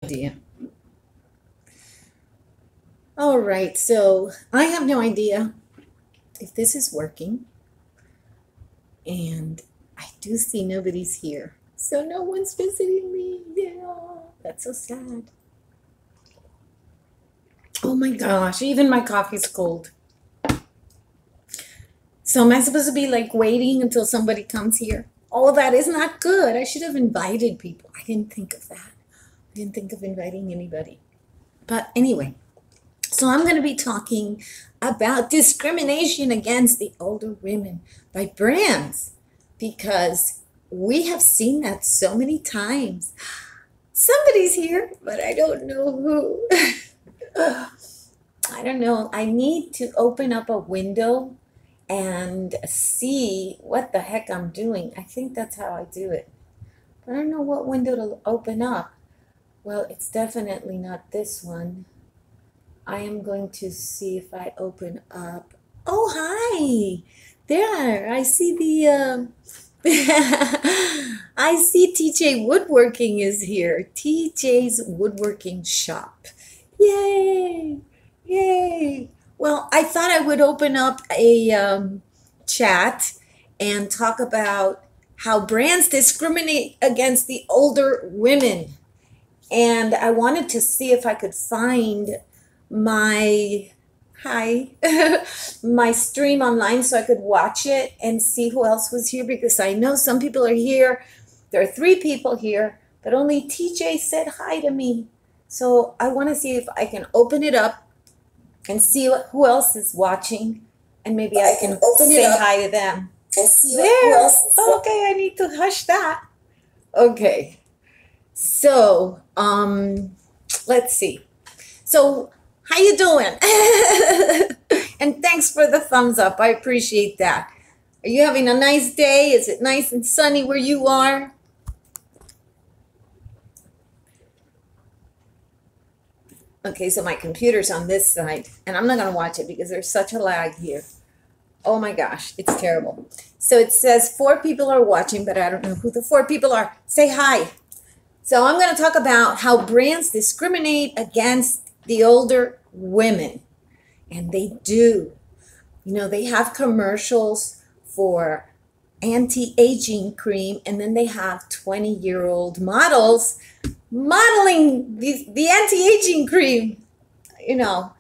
Idea. All right, so I have no idea if this is working, and I do see nobody's here. So no one's visiting me. Yeah, that's so sad. Oh my gosh, even my coffee's cold. So am I supposed to be like waiting until somebody comes here? Oh, that is not good. I should have invited people. I didn't think of that. I didn't think of inviting anybody. But anyway, so I'm going to be talking about discrimination against the older women by brands because we have seen that so many times. Somebody's here, but I don't know who. I don't know. I need to open up a window and see what the heck I'm doing. I think that's how I do it. But I don't know what window to open up. Well, it's definitely not this one. I am going to see if I open up. Oh, hi. There, I see the I see TJ Woodworking is here. TJ's Woodworking Shop. Yay! Yay! Well, I thought I would open up a chat and talk about how brands discriminate against the older women. And I wanted to see if I could find my hi my stream online so I could watch it and see who else was here because I know some people are here. There are 3 people here, but only TJ said hi to me. So I want to see if I can open it up and see who else is watching, and maybe I can say hi to them. And see who else is watching. Okay, I need to hush that. Okay. So, let's see. So, how you doing? And thanks for the thumbs up. I appreciate that. Are you having a nice day? Is it nice and sunny where you are? Okay, so my computer's on this side, and I'm not going to watch it because there's such a lag here. Oh my gosh, it's terrible. So it says 4 people are watching, but I don't know who the 4 people are. Say hi. So I'm going to talk about how brands discriminate against the older women. And they do. You know, they have commercials for anti-aging cream, and then they have 20-year-old models modeling the anti-aging cream. You know,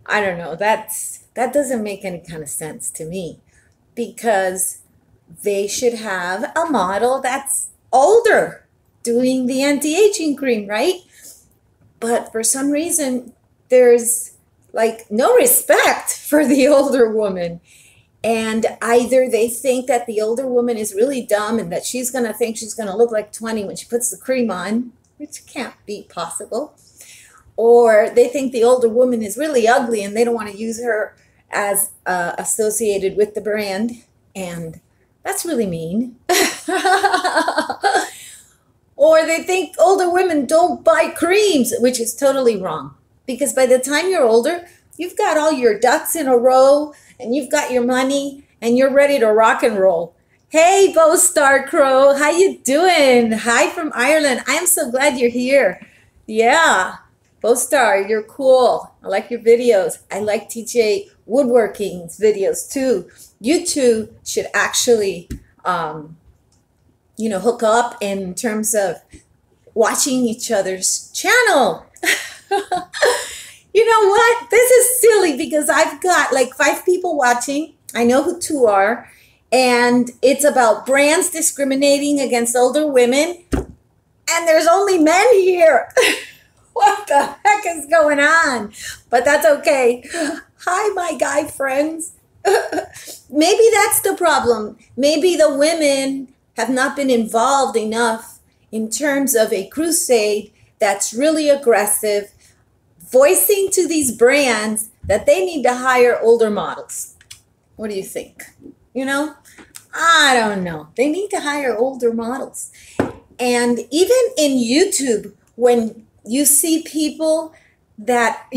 I don't know. That doesn't make any kind of sense to me because they should have a model that's older doing the anti-aging cream, right? But for some reason, there's like no respect for the older woman. And either they think that the older woman is really dumb and that she's going to think she's going to look like 20 when she puts the cream on, which can't be possible. Or they think the older woman is really ugly and they don't want to use her as associated with the brand. And that's really mean. Or they think older women don't buy creams, which is totally wrong. Because by the time you're older, you've got all your ducks in a row and you've got your money and you're ready to rock and roll. Hey, Bo Star Crow, how you doing? Hi from Ireland. I am so glad you're here. Yeah, Bo Star, you're cool. I like your videos. I like TJ Woodworking's videos too. You two should actually hook up in terms of watching each other's channel. You know what? This is silly because I've got like 5 people watching. I know who 2 are. And it's about brands discriminating against older women. And there's only men here. What the heck is going on? But that's okay. Hi, my guy friends. Maybe that's the problem. Maybe the women have not been involved enough in terms of a crusade that's really aggressive, voicing to these brands that they need to hire older models. What do you think? You know, I don't know. They need to hire older models. And even in YouTube, when you see people that,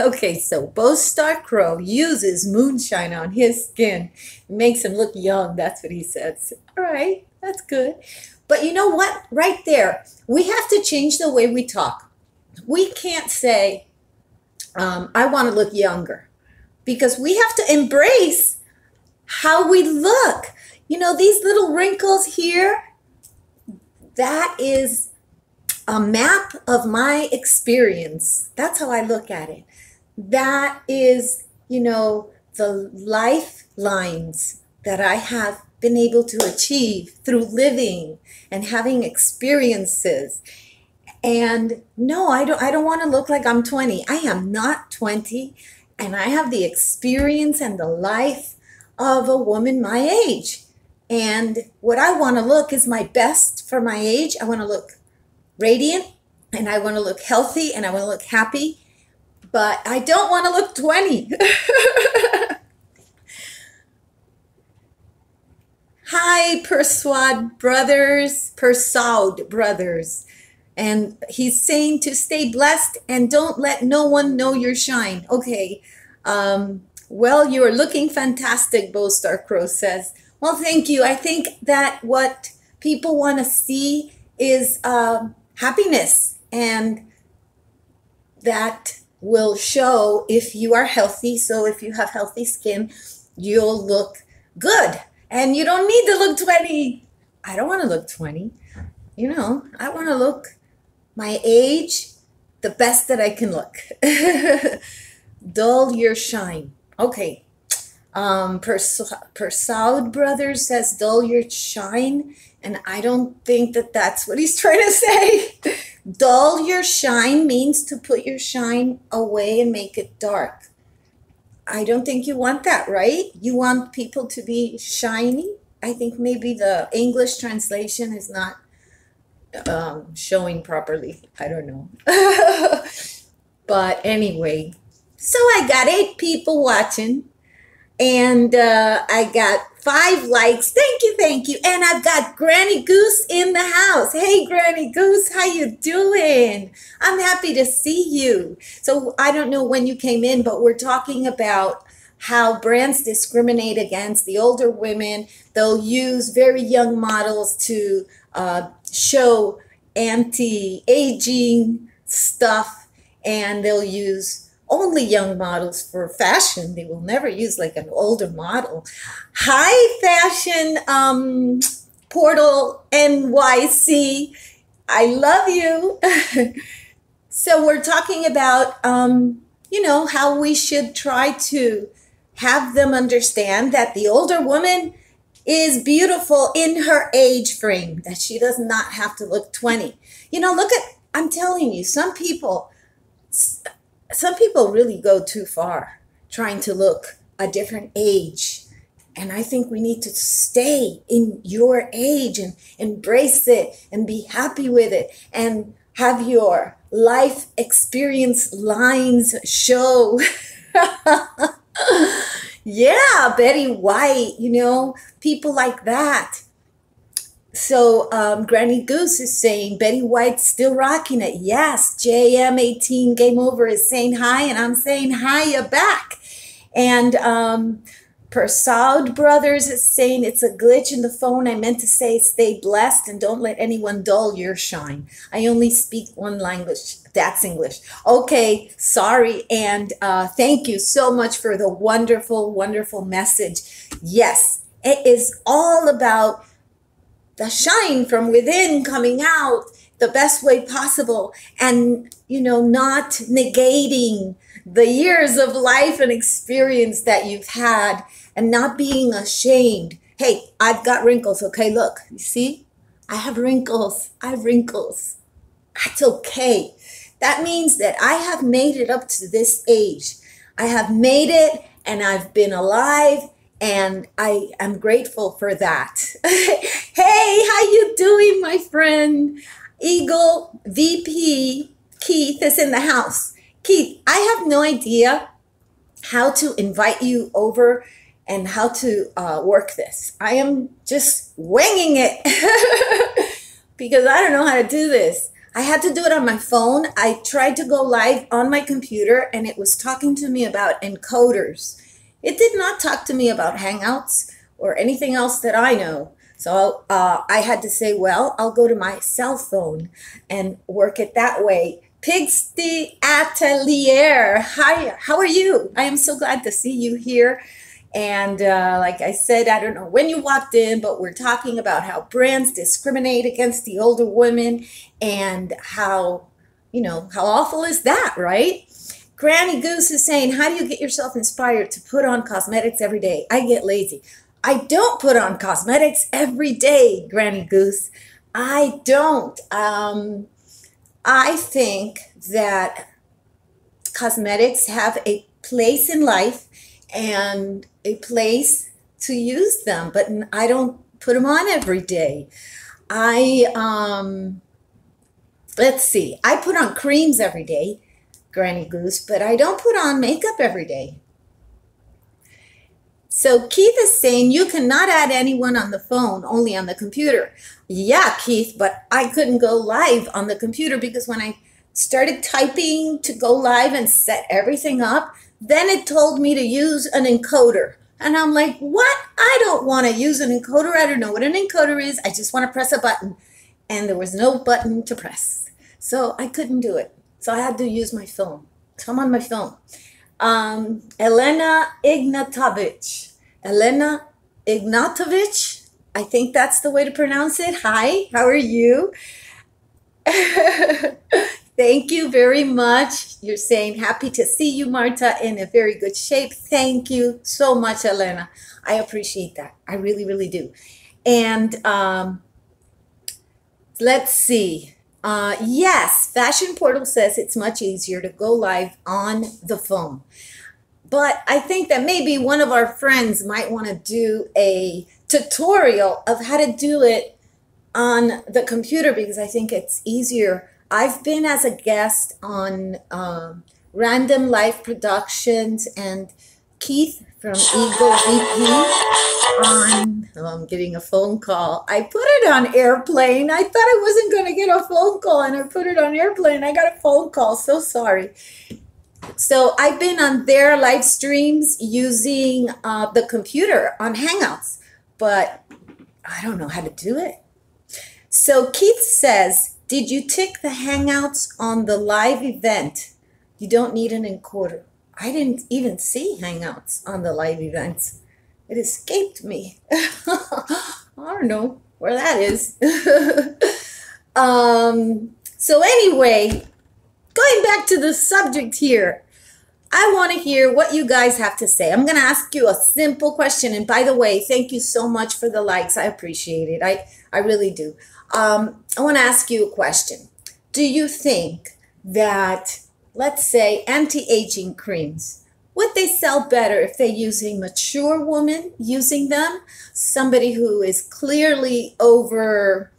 okay, so Bo Star Crow uses moonshine on his skin. It makes him look young. That's what he says. All right, that's good. But you know what? Right there, we have to change the way we talk. we can't say, I want to look younger, because we have to embrace how we look. You know, these little wrinkles here, that is a map of my experience. That's how I look at it. That is, you know, the lifelines that I have been able to achieve through living and having experiences. And no, I don't want to look like I'm 20. I am not 20, and I have the experience and the life of a woman my age. And what I want to look is my best for my age. I want to look radiant, and I want to look healthy, and I want to look happy, but I don't want to look 20. Hi, Persaud brothers. And he's saying to stay blessed and don't let no one know your shine. Okay. Well, you are looking fantastic, Bo Star Crow says. Well, thank you. I think that what people want to see is happiness, and that will show if you are healthy. So if you have healthy skin, you'll look good, and you don't need to look 20. I don't want to look 20. You know, I want to look my age, the best that I can look. Dull your shine. Okay. Persaud Brothers says dull your shine, and I don't think that that's what he's trying to say. Dull your shine means to put your shine away and make it dark. I don't think you want that, right? You want people to be shiny. I think maybe the English translation is not showing properly. I don't know. But anyway, so I got 8 people watching, and I got 5 likes. Thank you. And I've got Granny Goose in the house. Hey, Granny Goose, how you doing? I'm happy to see you. So I don't know when you came in, but we're talking about how brands discriminate against the older women. They'll use very young models to show anti-aging stuff, and they'll use only young models for fashion. They will never use like an older model. Hi, Fashion Portal NYC. I love you. So we're talking about, you know, how we should try to have them understand that the older woman is beautiful in her age frame, that she does not have to look 20. You know, I'm telling you, some people really go too far trying to look a different age. And I think we need to stay in your age and embrace it and be happy with it and have your life experience lines show. Yeah, Betty White, you know, people like that. So Granny Goose is saying Betty White's still rocking it. Yes, JM18 Game Over is saying hi, and I'm saying hi back. And Persaud Brothers is saying it's a glitch in the phone. I meant to say stay blessed and don't let anyone dull your shine. I only speak one language. That's English. Okay, sorry. And thank you so much for the wonderful, wonderful message. Yes, it is all about the shine from within coming out the best way possible, and, you know, not negating the years of life and experience that you've had, and not being ashamed. Hey, I've got wrinkles. Okay, look, you see, I have wrinkles. That's okay. That means that I have made it up to this age. I have made it, and I've been alive, and I am grateful for that. Hey, how you doing, my friend? Eagle VP Keith is in the house. Keith, I have no idea how to invite you over and how to work this. I am just winging it because I don't know how to do this. I had to do it on my phone. I tried to go live on my computer, and it was talking to me about encoders. It did not talk to me about Hangouts or anything else that I know. So I had to say, well, I'll go to my cell phone and work it that way. Pigsty Atelier. Hi, how are you? I am so glad to see you here. And like I said, I don't know when you walked in, but we're talking about how brands discriminate against the older women and how, how awful is that, right? Granny Goose is saying, how do you get yourself inspired to put on cosmetics every day? I get lazy. I don't put on cosmetics every day, Granny Goose. I don't. I think that cosmetics have a place in life and a place to use them, but I don't put them on every day. Let's see, I put on creams every day, Granny Goose, but I don't put on makeup every day. So Keith is saying you cannot add anyone on the phone, only on the computer. Yeah, Keith, but I couldn't go live on the computer because when I started typing to go live and set everything up, then it told me to use an encoder. And I'm like, what? I don't want to use an encoder. I don't know what an encoder is. I just want to press a button. And there was no button to press. So I couldn't do it. So I had to use my phone. So I'm on my phone. Elena Ignatovich. Elena Ignatovich. I think that's the way to pronounce it. Hi, how are you? Thank you very much. You're saying happy to see you, Marta, in a very good shape. Thank you so much, Elena. I appreciate that. I really, really do. And let's see. Yes, Fashion Portal says it's much easier to go live on the phone. But I think that maybe one of our friends might want to do a tutorial of how to do it on the computer because I think it's easier. I've been as a guest on Random Life Productions and Keith from Eagle VP on, I'm getting a phone call. I put it on airplane. I thought I wasn't going to get a phone call and I put it on airplane. I got a phone call. So sorry. So I've been on their live streams using the computer on Hangouts, but I don't know how to do it. So Keith says, did you tick the Hangouts on the live event? You don't need an encoder. I didn't even see Hangouts on the live events. It escaped me. I don't know where that is. So anyway, going back to the subject here, I want to hear what you guys have to say. I'm going to ask you a simple question. And by the way, thank you so much for the likes. I appreciate it. I really do. I want to ask you a question. Do you think that, let's say, anti-aging creams, would they sell better if they use a mature woman using them? Somebody who is clearly over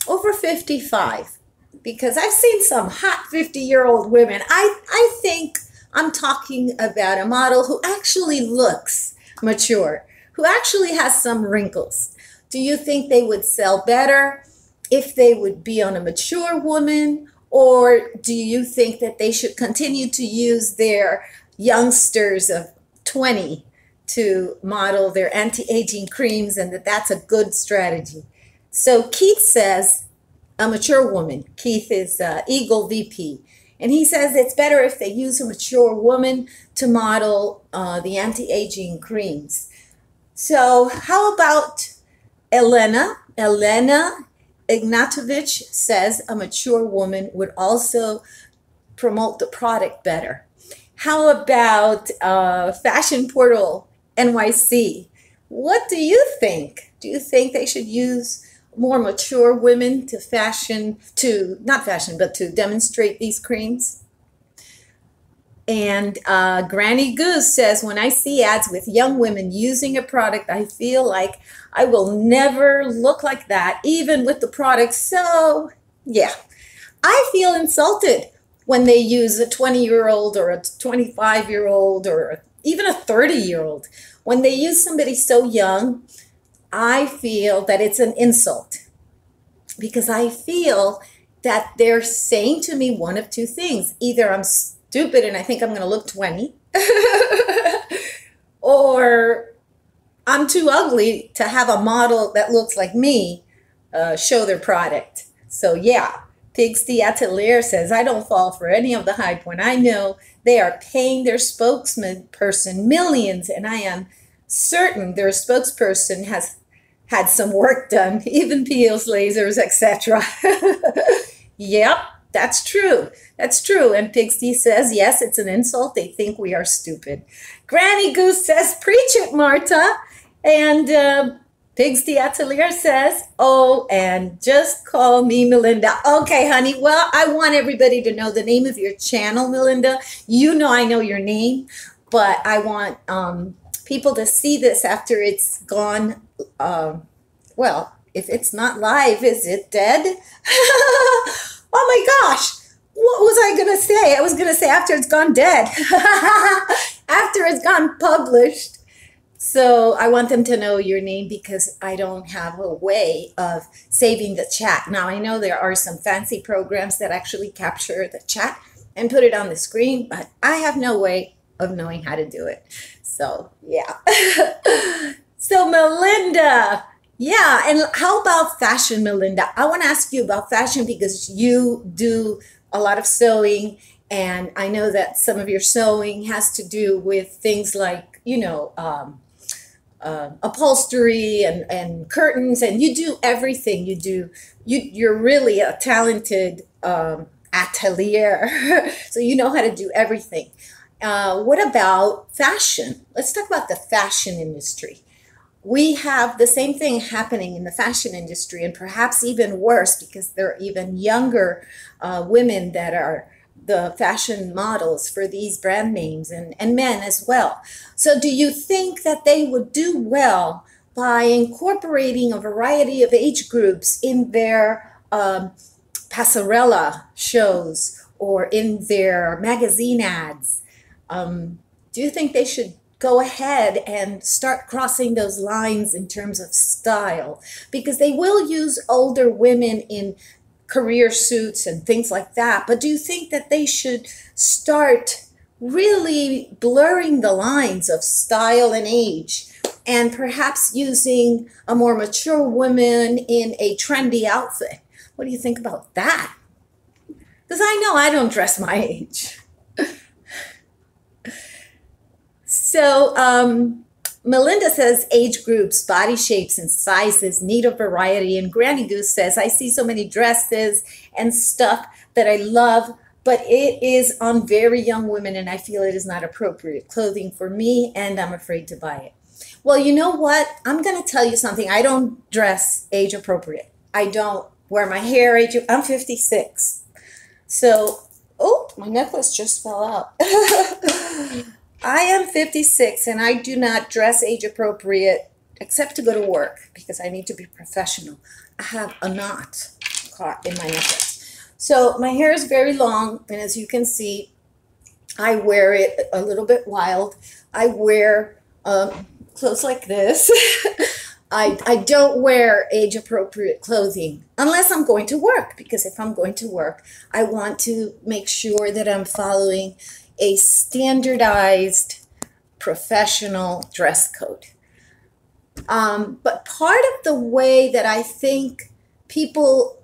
55. Because I've seen some hot 50-year-old women. I think I'm talking about a model who actually looks mature, who actually has some wrinkles. Do you think they would sell better if they would be on a mature woman? Or do you think that they should continue to use their youngsters of 20 to model their anti-aging creams and that that's a good strategy? So Keith says a mature woman. Keith is Eagle VP. And he says it's better if they use a mature woman to model the anti-aging creams. So how about Elena? Elena Ignatovich says a mature woman would also promote the product better. How about Fashion Portal NYC? What do you think? Do you think they should use more mature women to demonstrate these creams? And Granny Goose says, when I see ads with young women using a product, I feel like I will never look like that, even with the product. So yeah, I feel insulted when they use a 20-year-old or a 25-year-old or even a 30-year-old. When they use somebody so young, I feel that it's an insult because I feel that they're saying to me one of two things. Either I'm stupid and I think I'm going to look 20, or I'm too ugly to have a model that looks like me show their product. So yeah, Pigs the Atelier says, I don't fall for any of the hype when I know they are paying their spokesperson millions, and I am certain their spokesperson has had some work done, even peels, lasers, etc. Yep, that's true. That's true. And Pixie says, yes, it's an insult. They think we are stupid. Granny Goose says, preach it, Marta. And Pigs the Atelier says, oh, and just call me Melinda. Okay, honey. Well, I want everybody to know the name of your channel, Melinda. You know I know your name, but I want people to see this after it's gone. Well, if it's not live, is it dead? Oh my gosh. What was I going to say? I was going to say after it's gone dead. After it's gone published. So I want them to know your name because I don't have a way of saving the chat. Now, I know there are some fancy programs that actually capture the chat and put it on the screen, but I have no way of knowing how to do it. So, yeah. So, Melinda, yeah, and how about fashion, Melinda? I want to ask you about fashion because you do a lot of sewing, and I know that some of your sewing has to do with things like, you know, upholstery and curtains, and you do everything. You're really a talented atelier, so you know how to do everything. What about fashion? Let's talk about the fashion industry. We have the same thing happening in the fashion industry, and perhaps even worse because there are even younger women that are the fashion models for these brand names, and men as well. So do you think that they would do well by incorporating a variety of age groups in their passerella shows or in their magazine ads? Do you think they should go ahead and start crossing those lines in terms of style? Because they will use older women in career suits and things like that. But do you think that they should start really blurring the lines of style and age and perhaps using a more mature woman in a trendy outfit? What do you think about that? Because I know I don't dress my age. So Melinda says age groups, body shapes, and sizes need a variety. And Granny Goose says, I see so many dresses and stuff that I love, but it is on very young women, and I feel it is not appropriate clothing for me, and I'm afraid to buy it. Well, you know what? I'm going to tell you something. I don't dress age appropriate. I don't wear my hair age. I'm 56. So, oh, my necklace just fell out. I am 56 and I do not dress age appropriate except to go to work because I need to be professional. I have a knot caught in my necklace. So my hair is very long, and as you can see, I wear it a little bit wild. I wear clothes like this. I don't wear age appropriate clothing unless I'm going to work, because if I'm going to work, I want to make sure that I'm following a standardized professional dress code. But part of the way that I think people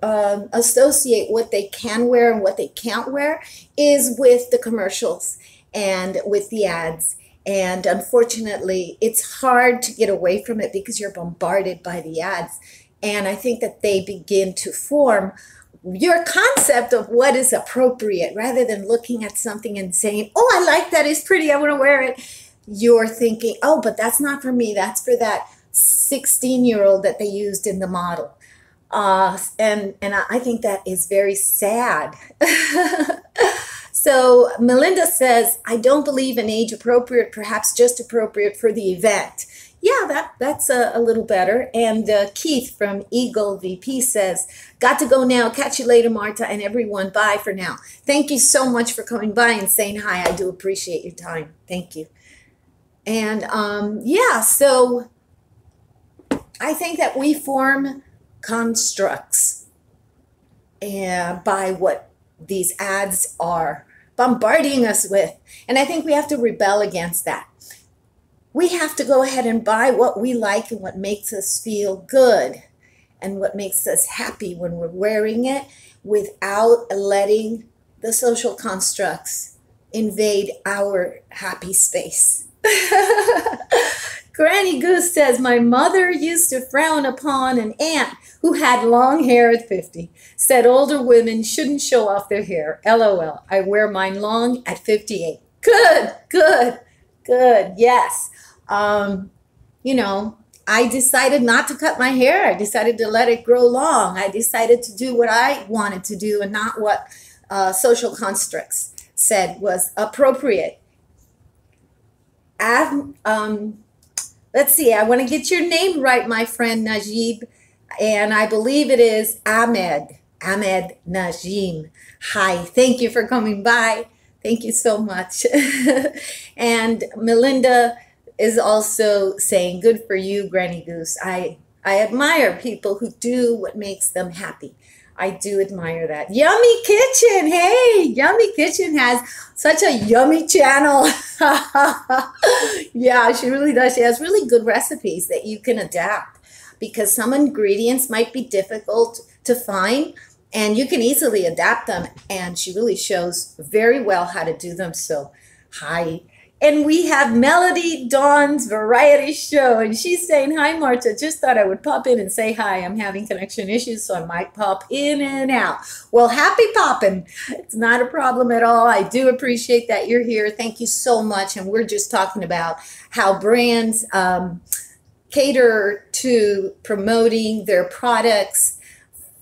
associate what they can wear and what they can't wear is with the commercials and with the ads. And unfortunately, it's hard to get away from it because you're bombarded by the ads. And I think that they begin to form your concept of what is appropriate rather than looking at something and saying, oh, I like that, it's pretty, I want to wear it. You're thinking, oh, but that's not for me. That's for that 16-year-old that they used in the model. And I think that is very sad. So Melinda says, I don't believe in age appropriate, perhaps just appropriate for the event. Yeah, that's a little better. And Keith from Eagle VP says, got to go now. Catch you later, Marta, and everyone. Bye for now. Thank you so much for coming by and saying hi. I do appreciate your time. Thank you. And yeah, so I think that we form constructs by what these ads are bombarding us with. And I think we have to rebel against that. We have to go ahead and buy what we like and what makes us feel good and what makes us happy when we're wearing it. without letting the social constructs invade our happy space. Granny Goose says, my mother used to frown upon an aunt who had long hair at 50. Said older women shouldn't show off their hair. LOL. I wear mine long at 58. Good, good, good. Yes. You know, I decided not to cut my hair. I decided to let it grow long. I decided to do what I wanted to do and not what social constructs said was appropriate. Let's see, I want to get your name right, my friend Najib. And I believe it is Ahmed Najim. Hi, thank you for coming by. Thank you so much. And Melinda is also saying, good for you, Granny Goose. I admire people who do what makes them happy. I do admire that. Yummy Kitchen. Hey, Yummy Kitchen has such a yummy channel. Yeah, she really does. She has really good recipes that you can adapt because some ingredients might be difficult to find and you can easily adapt them. And she really shows very well how to do them. So, hi. And we have Melody Dawn's variety show. And she's saying, hi, Marta. Just thought I would pop in and say hi. I'm having connection issues, so I might pop in and out. Well, happy popping. It's not a problem at all. I do appreciate that you're here. Thank you so much. And we're just talking about how brands cater to promoting their products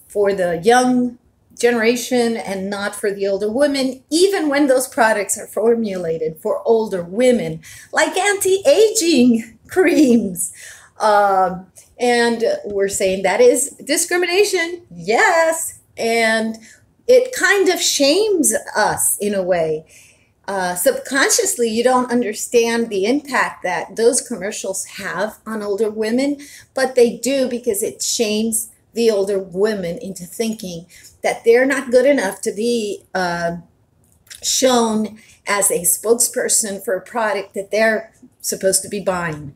for the young generation and not for the older women, even when those products are formulated for older women, like anti-aging creams. And we're saying that is discrimination. Yes. And it kind of shames us in a way. Subconsciously, you don't understand the impact that those commercials have on older women, but they do because it shames the older women into thinking that they're not good enough to be shown as a spokesperson for a product that they're supposed to be buying.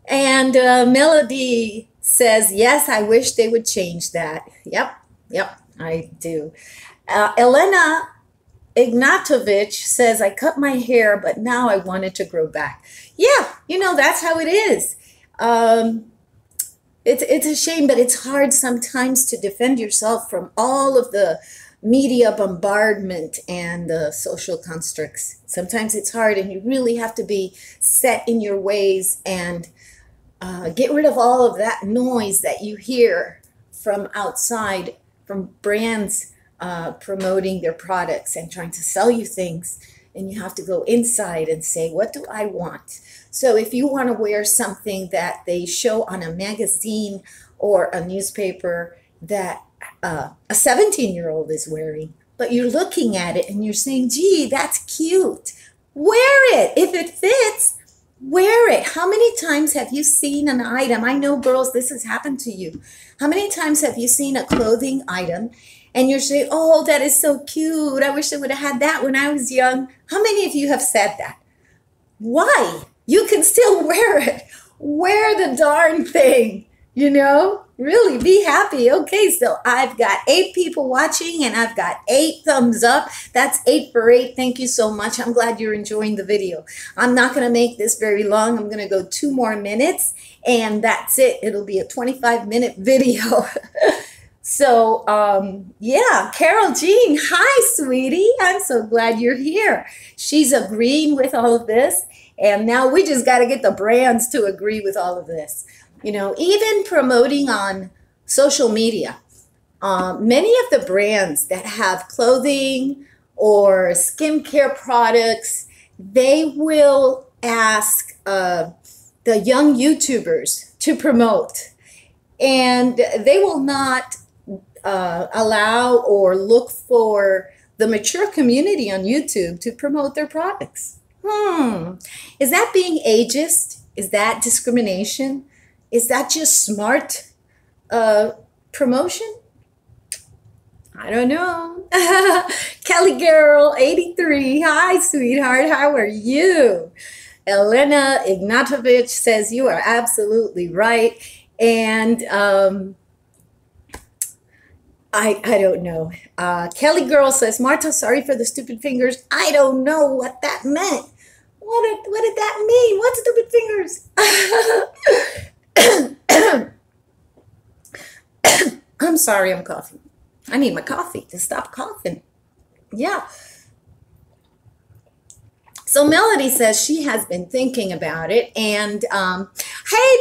And Melody says, yes, I wish they would change that. Yep, I do. Elena Ignatovich says, I cut my hair, but now I want it to grow back. Yeah, you know, that's how it is. It's a shame, but it's hard sometimes to defend yourself from all of the media bombardment and the social constructs. Sometimes it's hard and you really have to be set in your ways and get rid of all of that noise that you hear from outside, from brands promoting their products and trying to sell you things. And you have to go inside and say, what do I want? So if you want to wear something that they show on a magazine or a newspaper that a 17-year-old is wearing, but you're looking at it and you're saying, gee, that's cute. Wear it. If it fits, wear it. How many times have you seen an item? I know, girls, this has happened to you. How many times have you seen a clothing item and you're saying, oh, that is so cute. I wish I would have had that when I was young. How many of you have said that? Why? You can still wear it. Wear the darn thing, you know? Really, be happy. Okay, so I've got 8 people watching and I've got 8 thumbs up. That's 8 for 8. Thank you so much. I'm glad you're enjoying the video. I'm not going to make this very long. I'm going to go 2 more minutes and that's it. It'll be a 25-minute video. So, yeah, Carol Jean, hi, sweetie. I'm so glad you're here. She's agreeing with all of this. And now we just got to get the brands to agree with all of this. You know, even promoting on social media, many of the brands that have clothing or skincare products, they will ask the young YouTubers to promote. And they will not allow or look for the mature community on YouTube to promote their products. Is that being ageist? Is that discrimination? Is that just smart promotion? I don't know. Kelly Girl, 83. Hi, sweetheart. How are you? Elena Ignatovich says you are absolutely right. And I don't know. Kelly Girl says, Marta, sorry for the stupid fingers. I don't know what that meant. What did that mean? What stupid fingers? I'm sorry, I'm coughing. I need my coffee to stop coughing. Yeah. So Melody says she has been thinking about it. And hey,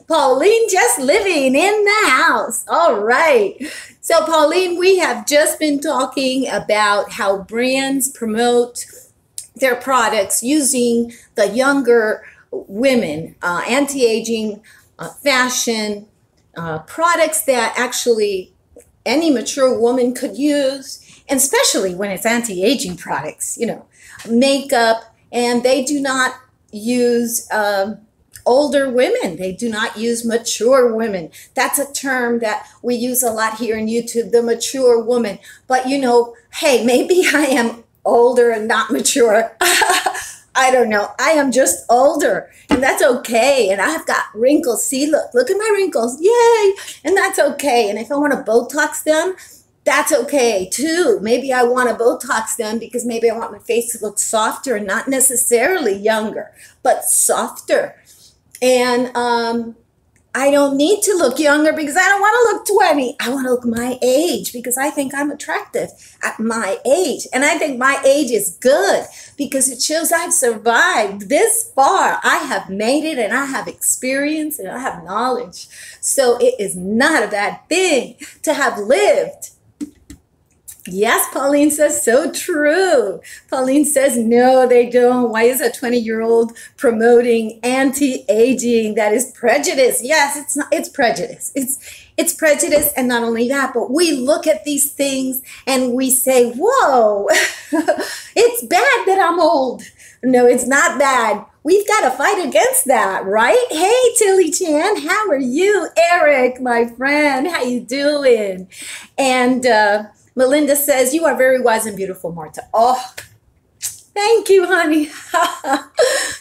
Pauline just living in the house. All right. So Pauline, we have just been talking about how brands promote their products using the younger women, anti-aging fashion, products that actually any mature woman could use, and especially when it's anti-aging products, you know, makeup, and they do not use older women. They do not use mature women. That's a term that we use a lot here in YouTube, the mature woman. But you know, hey, maybe I am older and not mature. I don't know. I am just older, and that's okay. And I've got wrinkles. See, look at my wrinkles. Yay. And that's okay. And if I want to Botox them, that's okay too. Maybe I want to Botox them because maybe I want my face to look softer and not necessarily younger, but softer. And I don't need to look younger because I don't want to look 20. I want to look my age because I think I'm attractive at my age. And I think my age is good because it shows I've survived this far. I have made it, and I have experience, and I have knowledge. So it is not a bad thing to have lived. Yes, Pauline says, so true. Pauline says, no, they don't. Why is a 20-year-old promoting anti-aging? That is prejudice. Yes, it's not, it's prejudice. It's prejudice. And not only that, but we look at these things and we say, whoa, it's bad that I'm old. No, it's not bad. We've got to fight against that, right? Hey, Tilly Chan, how are you? Eric, my friend, how you doing? And Melinda says, you are very wise and beautiful, Marta. Oh, thank you, honey.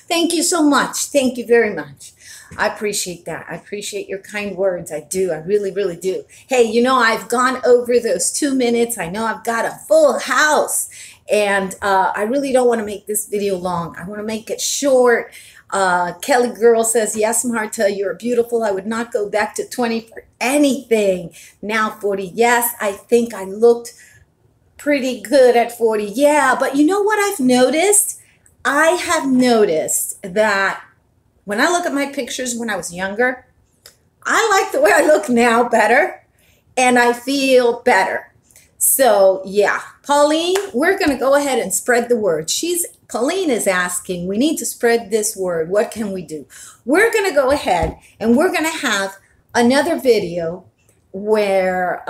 Thank you so much. Thank you very much. I appreciate that. I appreciate your kind words. I do. I really, really do. Hey, you know, I've gone over those 2 minutes. I know I've got a full house, and I really don't want to make this video long. I want to make it short. Kelly Girl says, yes, Marta, you're beautiful. I would not go back to 20 for anything. Now 40. Yes, I think I looked pretty good at 40. Yeah, but you know what I've noticed? I have noticed that when I look at my pictures when I was younger, I like the way I look now better, and I feel better. So yeah, Pauline, we're going to go ahead and spread the word. Pauline is asking, we need to spread this word. What can we do? We're going to go ahead and we're going to have another video where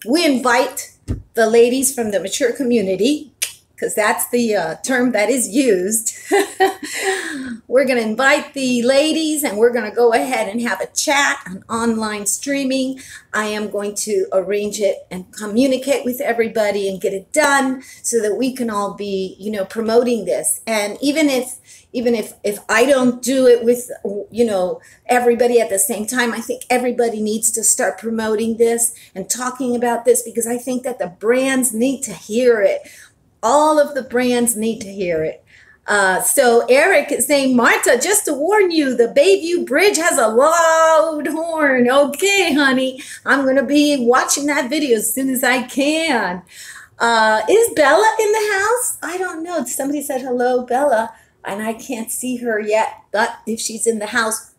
we invite the ladies from the mature community, because that's the term that is used. We're going to invite the ladies, and we're going to go ahead and have a chat, an online streaming. I am going to arrange it and communicate with everybody and get it done so that we can all be, you know, promoting this. And even if I don't do it with, you know, everybody at the same time, I think everybody needs to start promoting this and talking about this, because I think that the brands need to hear it. All of the brands need to hear it. So Eric is saying, Marta, just to warn you, the Bayview Bridge has a loud horn. Okay, honey, I'm going to be watching that video as soon as I can. Is Bella in the house? I don't know. Somebody said hello, Bella, and I can't see her yet. But if she's in the house,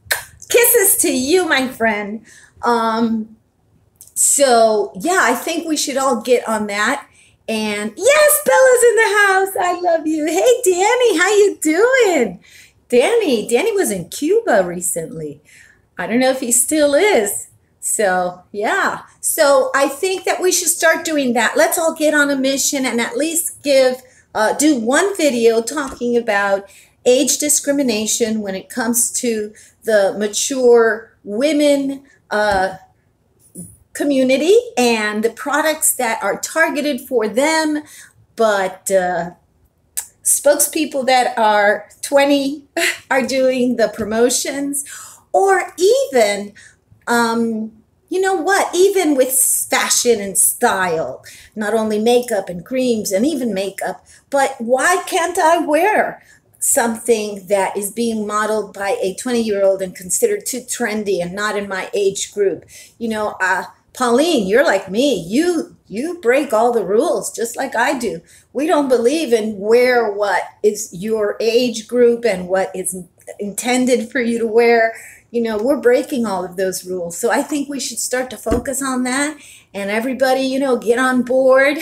kisses to you, my friend. So yeah, I think we should all get on that. And yes, Bella's in the house. I love you. Hey, Danny, how you doing? Danny was in Cuba recently. I don't know if he still is. So, yeah. So I think that we should start doing that. Let's all get on a mission and at least do one video talking about age discrimination when it comes to the mature women community and the products that are targeted for them, but spokespeople that are 20 are doing the promotions, or even you know what, even with fashion and style, not only makeup and creams and even makeup, but why can't I wear something that is being modeled by a 20-year-old and considered too trendy and not in my age group? You know, Pauline, you're like me. You break all the rules just like I do. We don't believe in wear what is your age group and what is intended for you to wear. You know, we're breaking all of those rules. So I think we should start to focus on that, and everybody, you know, get on board.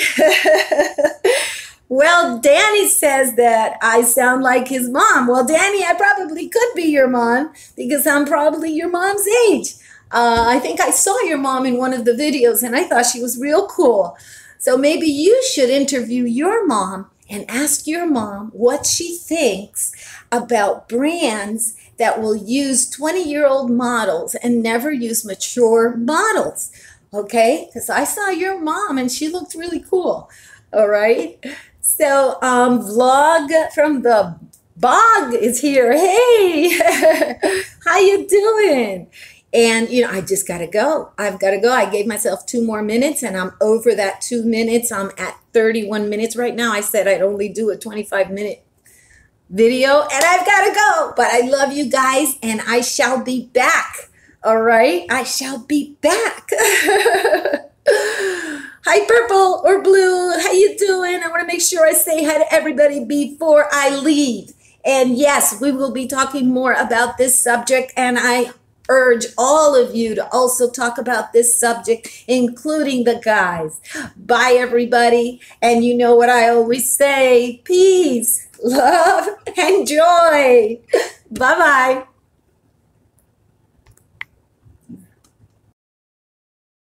Well, Danny says that I sound like his mom. Well, Danny, I probably could be your mom because I'm probably your mom's age. I think I saw your mom in one of the videos and I thought she was real cool. So maybe you should interview your mom and ask your mom what she thinks about brands that will use 20-year-old models and never use mature models. Okay? Because I saw your mom and she looked really cool. All right? So, vlog from the bog is here. Hey, how you doing? And, you know, I just got to go. I've got to go. I gave myself 2 more minutes and I'm over that 2 minutes. I'm at 31 minutes right now. I said I'd only do a 25-minute video and I've got to go. But I love you guys and I shall be back. All right? I shall be back. Hi, purple or blue. How you doing? I want to make sure I say hi to everybody before I leave. And yes, we will be talking more about this subject, and I urge all of you to also talk about this subject, including the guys. Bye, everybody. And you know what I always say, peace, love, and joy. Bye-bye.